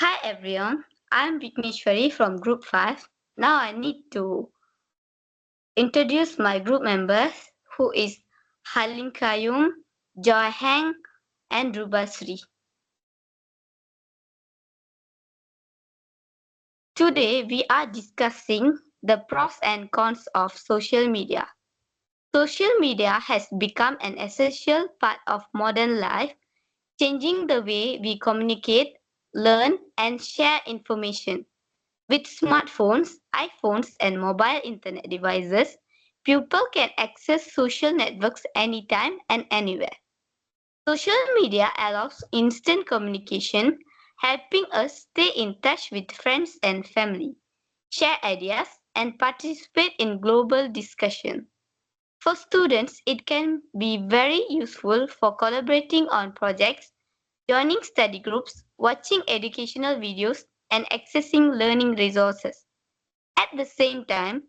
Hi everyone, I'm Vigneshwari from Group 5. Now I need to introduce my group members who is Halim Kayum, Joy Hang and Rubasri. Today we are discussing the pros and cons of social media. Social media has become an essential part of modern life, changing the way we communicate, learn and share information. With smartphones, iPhones, and mobile internet devices, people can access social networks anytime and anywhere. Social media allows instant communication, helping us stay in touch with friends and family, share ideas, and participate in global discussion. For students, it can be very useful for collaborating on projects, joining study groups, watching educational videos, and accessing learning resources. At the same time,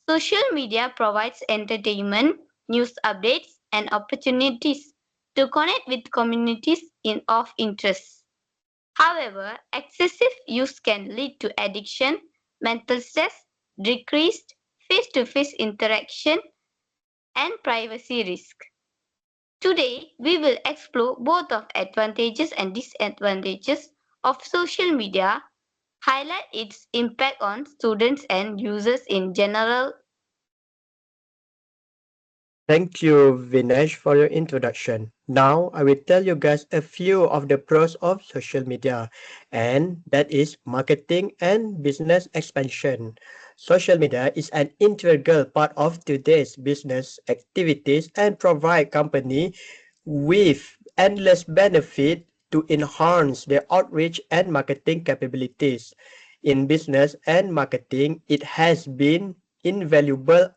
social media provides entertainment, news updates, and opportunities to connect with communities of interest. However, excessive use can lead to addiction, mental stress, decreased face to face interaction, and privacy risk. Today, we will explore both of advantages and disadvantages of social media, highlight its impact on students and users in general. Thank you, Vinesh, for your introduction. Now, I will tell you guys a few of the pros of social media, and that is marketing and business expansion. Social media is an integral part of today's business activities and provide company with endless benefit to enhance their outreach and marketing capabilities. In business and marketing, it has been invaluable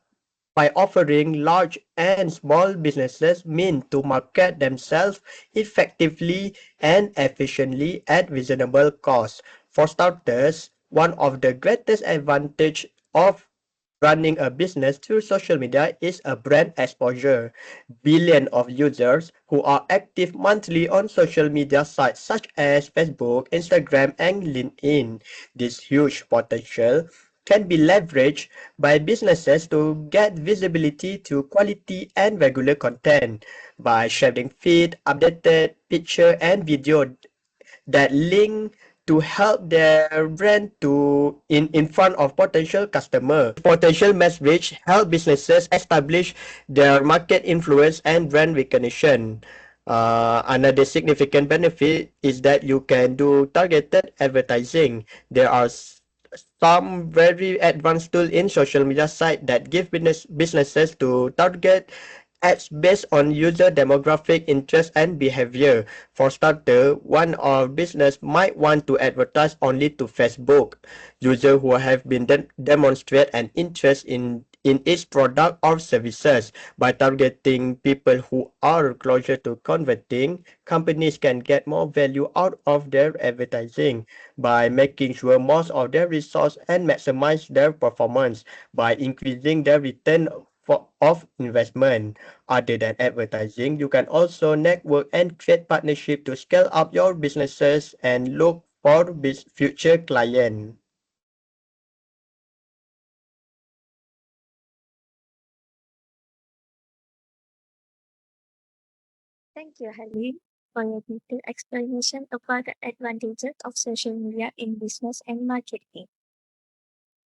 by offering large and small businesses mean to market themselves effectively and efficiently at reasonable cost. For starters, one of the greatest advantage of running a business through social media is a brand exposure. Billions of users who are active monthly on social media sites such as Facebook, Instagram, and LinkedIn. This huge potential can be leveraged by businesses to get visibility to quality and regular content by sharing feed, updated picture and video that link to help their brand to in front of potential customer. Potential message help businesses establish their market influence and brand recognition. Another significant benefit is that you can do targeted advertising. There are some very advanced tool in social media site that give businesses to target ads based on user demographic interest and behavior. For starter, one of business might want to advertise only to Facebook users who have been demonstrate an interest in its product or services. By targeting people who are closer to converting, companies can get more value out of their advertising by making sure most of their resource and maximize their performance by increasing their return of investment. Other than advertising, you can also network and create partnership to scale up your businesses and look for future clients. Thank you, Halim, for your detailed explanation about the advantages of social media in business and marketing.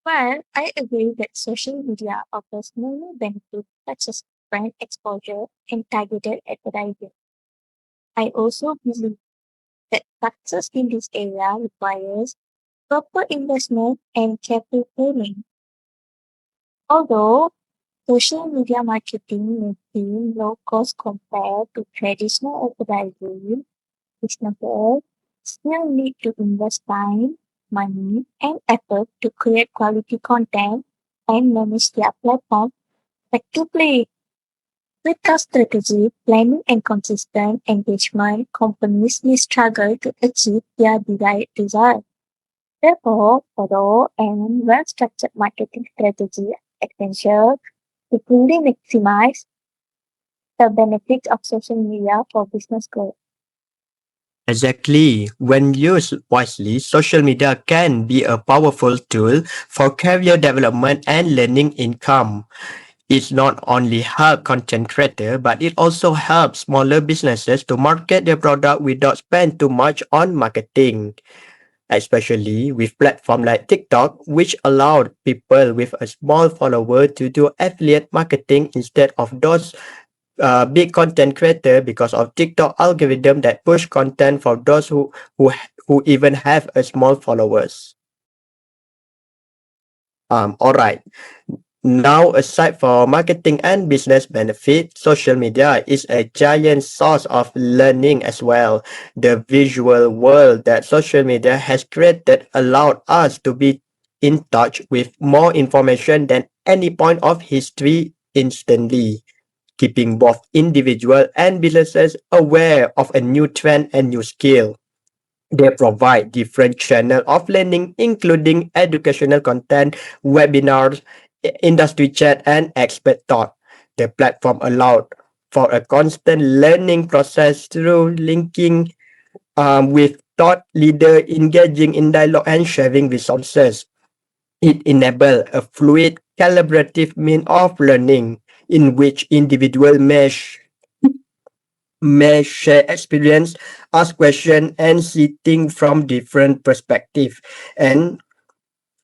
While I agree that social media offers many benefits such as brand exposure and targeted advertising, I also believe that success in this area requires proper investment and careful planning. Although social media marketing may seem low cost compared to traditional advertising, businesses still need to invest time, money, and effort to create quality content and manage their platform effectively. Without strategy, planning, and consistent engagement, companies may struggle to achieve their desired result. Therefore, thorough and well-structured marketing strategy are essential to fully maximize the benefits of social media for business growth. Exactly. When used wisely, social media can be a powerful tool for career development and learning income. It not only helps content creators, but it also helps smaller businesses to market their product without spend too much on marketing, especially with platforms like TikTok, which allowed people with a small follower to do affiliate marketing instead of those big content creator because of TikTok algorithm that push content for those who even have a small followers. All right. Now, aside for marketing and business benefit, social media is a giant source of learning as well. The visual world that social media has created allowed us to be in touch with more information than any point of history instantly, keeping both individual and businesses aware of a new trend and new skill. They provide different channels of learning, including educational content, webinars, industry chat, and expert thought. The platform allowed for a constant learning process through linking with thought leader, engaging in dialogue, and sharing resources. It enables a fluid, collaborative means of learning in which individuals may share experience, ask questions, and see things from different perspectives. And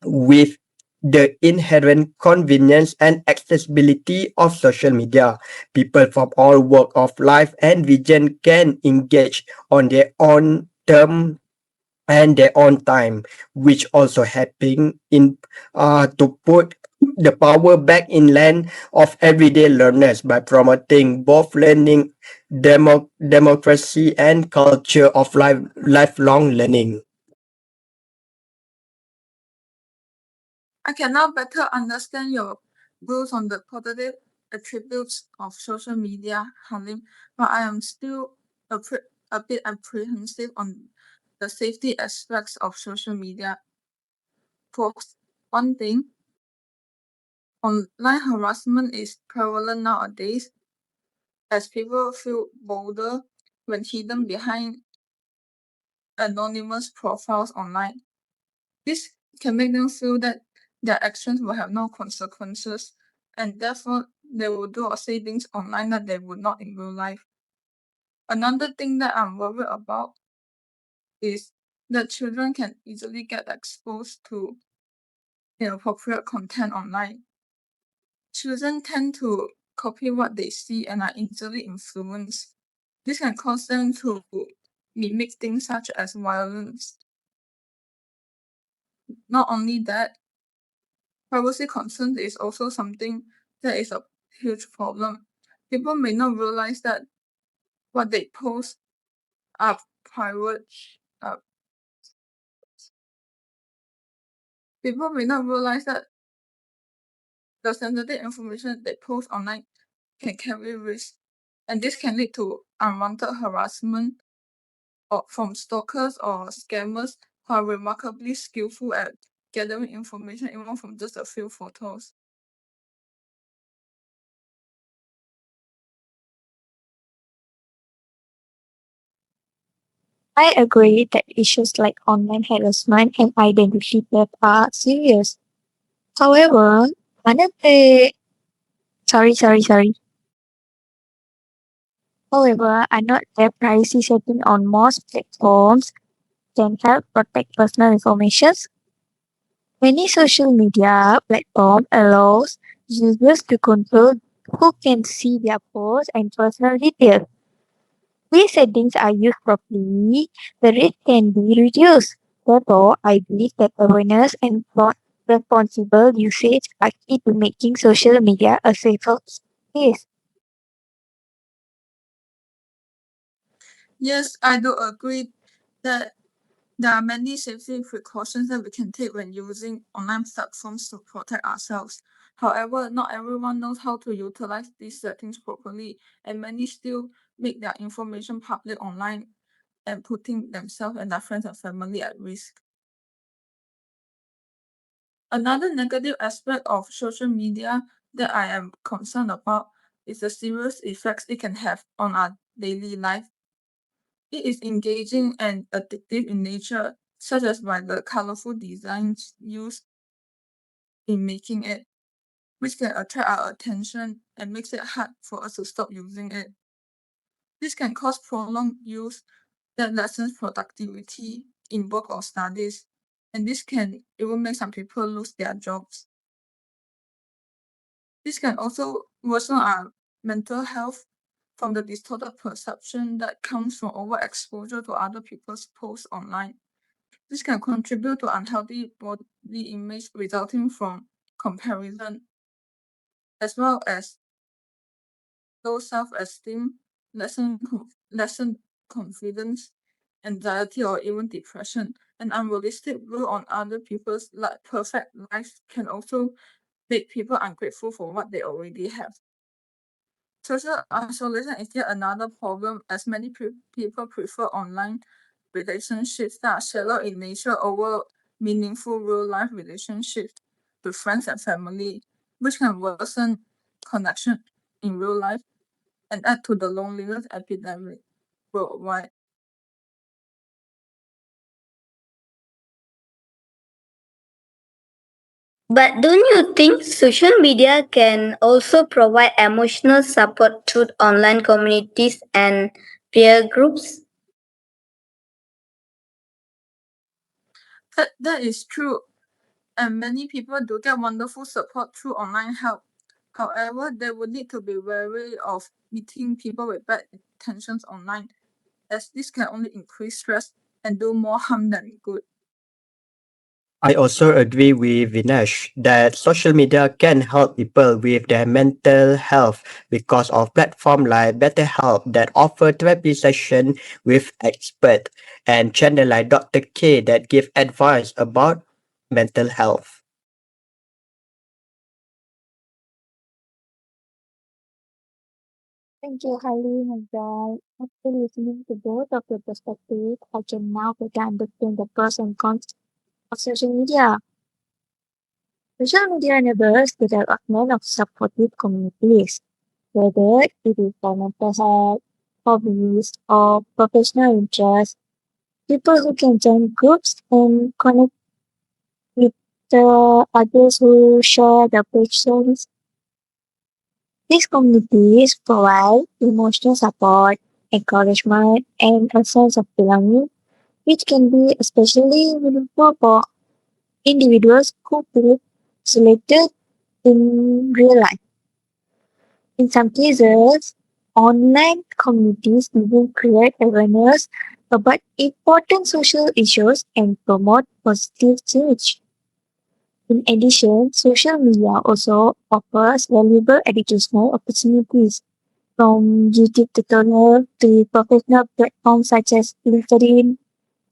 with the inherent convenience and accessibility of social media, people from all walks of life and region can engage on their own terms and their own time, which also helping in to put the power back in land of everyday learners by promoting both learning, democracy, and culture of lifelong learning. I can now better understand your views on the positive attributes of social media, Halim, but I am still a bit apprehensive on the safety aspects of social media. For one thing, online harassment is prevalent nowadays as people feel bolder when hidden behind anonymous profiles online. This can make them feel that their actions will have no consequences, and therefore they will do or say things online that they would not in real life. Another thing that I'm worried about is that children can easily get exposed to inappropriate content online. Children tend to copy what they see and are easily influenced. This can cause them to mimic things such as violence. Not only that, privacy concerns is also something that is a huge problem. People may not realize that what they post are private. Uh, People may not realize that the sensitive information they post online can carry risk, and this can lead to unwanted harassment or from stalkers or scammers who are remarkably skillful at gathering information even from just a few photos. I agree that issues like online harassment and identity theft are serious. However, another sorry. However, another privacy setting on most platforms can help protect personal information. Many social media platforms allows users to control who can see their posts and personal details. These settings are used properly, the risk can be reduced. Therefore, I believe that awareness and responsible usage are key to making social media a safer space. Yes, I do agree that there are many safety precautions that we can take when using online platforms to protect ourselves. However, not everyone knows how to utilize these settings properly, and many still make their information public online and putting themselves and their friends and family at risk. Another negative aspect of social media that I am concerned about is the serious effects it can have on our daily life. It is engaging and addictive in nature, such as by the colorful designs used in making it, which can attract our attention and makes it hard for us to stop using it. This can cause prolonged use that lessens productivity in work or studies, and this can even make some people lose their jobs. This can also worsen our mental health from the distorted perception that comes from overexposure to other people's posts online. This can contribute to unhealthy body image resulting from comparison, as well as low self-esteem, lessen confidence, anxiety, or even depression. An unrealistic view on other people's perfect lives can also make people ungrateful for what they already have. Social isolation is yet another problem, as many people prefer online relationships that are shallow in nature over meaningful real-life relationships with friends and family, which can worsen connection in real life and add to the loneliness epidemic worldwide. But don't you think social media can also provide emotional support through online communities and peer groups? That is true, and many people do get wonderful support through online help. However, they would need to be wary of meeting people with bad intentions online, as this can only increase stress and do more harm than good. I also agree with Vinesh that social media can help people with their mental health because of platforms like BetterHelp that offer therapy sessions with experts and channel like Dr. K that give advice about mental health. Thank you, Halim and Joy. After listening to both of your perspectives, I can now better understand the pros and cons of social media. Social media enables the development of supportive communities, whether it is for mental health, hobbies, or professional interests. People who can join groups and connect with others who share their passions. These communities provide emotional support, encouragement, and a sense of belonging, which can be especially meaningful for individuals who feel isolated in real life. In some cases, online communities even create awareness about important social issues and promote positive change. In addition, social media also offers valuable educational opportunities from YouTube tutorials to professional platforms such as LinkedIn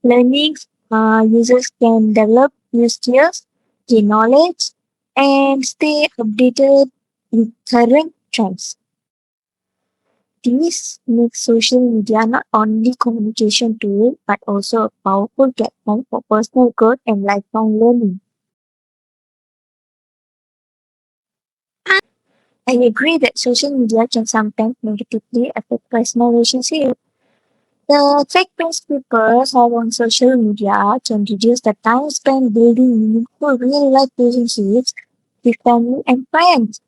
Learnings. Users can develop new skills, gain knowledge, and stay updated with current trends. This makes social media not only communication tool but also a powerful platform for personal growth and lifelong learning. I agree that social media can sometimes negatively affect personal relationships. The fake friends people have on social media can reduce the time spent building meaningful real life relationships with family and friends.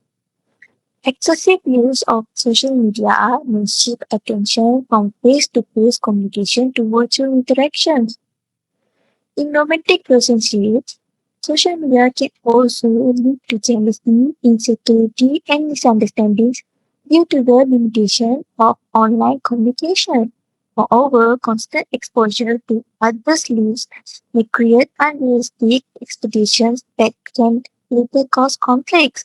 Excessive use of social media may shift attention from face to face communication to virtual interactions. In romantic relationships, social media can also lead to jealousy, insecurity, and misunderstandings due to the limitation of online communication. Moreover, constant exposure to others' lives may create unrealistic expectations that can later cause conflicts.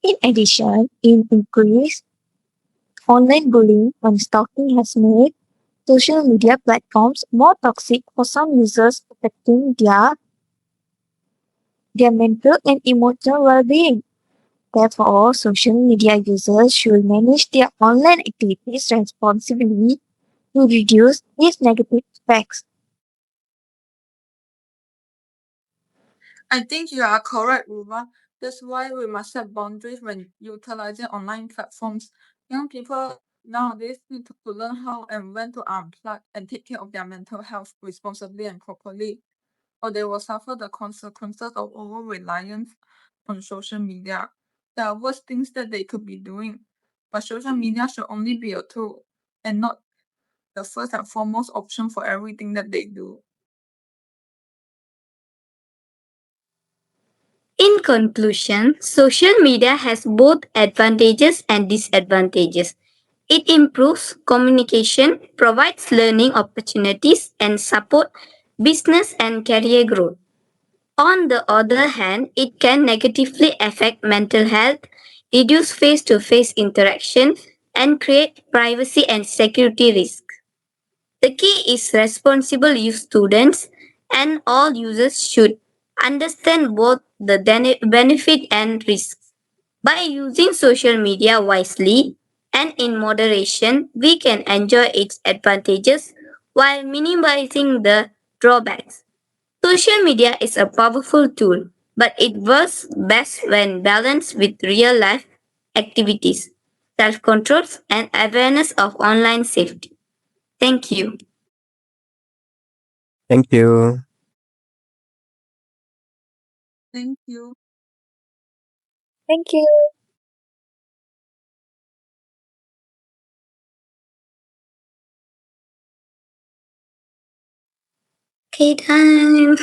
In addition, increased online bullying and stalking has made social media platforms more toxic for some users, affecting their mental and emotional well-being. Therefore, social media users should manage their online activities responsibly to reduce these negative effects. I think you are correct, Ruba. That's why we must set boundaries when utilizing online platforms. Young people Nowadays, need to learn how and when to unplug and take care of their mental health responsibly and properly, or they will suffer the consequences of over reliance on social media. There are worse things that they could be doing, but social media should only be a tool and not the first and foremost option for everything that they do. In conclusion, social media has both advantages and disadvantages. It improves communication, provides learning opportunities, and support business and career growth. On the other hand, it can negatively affect mental health, reduce face-to-face interaction, and create privacy and security risks. The key is responsible use. Students and all users should understand both the benefit and risks. By using social media wisely and in moderation, we can enjoy its advantages while minimizing the drawbacks. Social media is a powerful tool, but it works best when balanced with real life activities, self control, and awareness of online safety. Thank you. Thank you. Thank you. Thank you. Okay, time.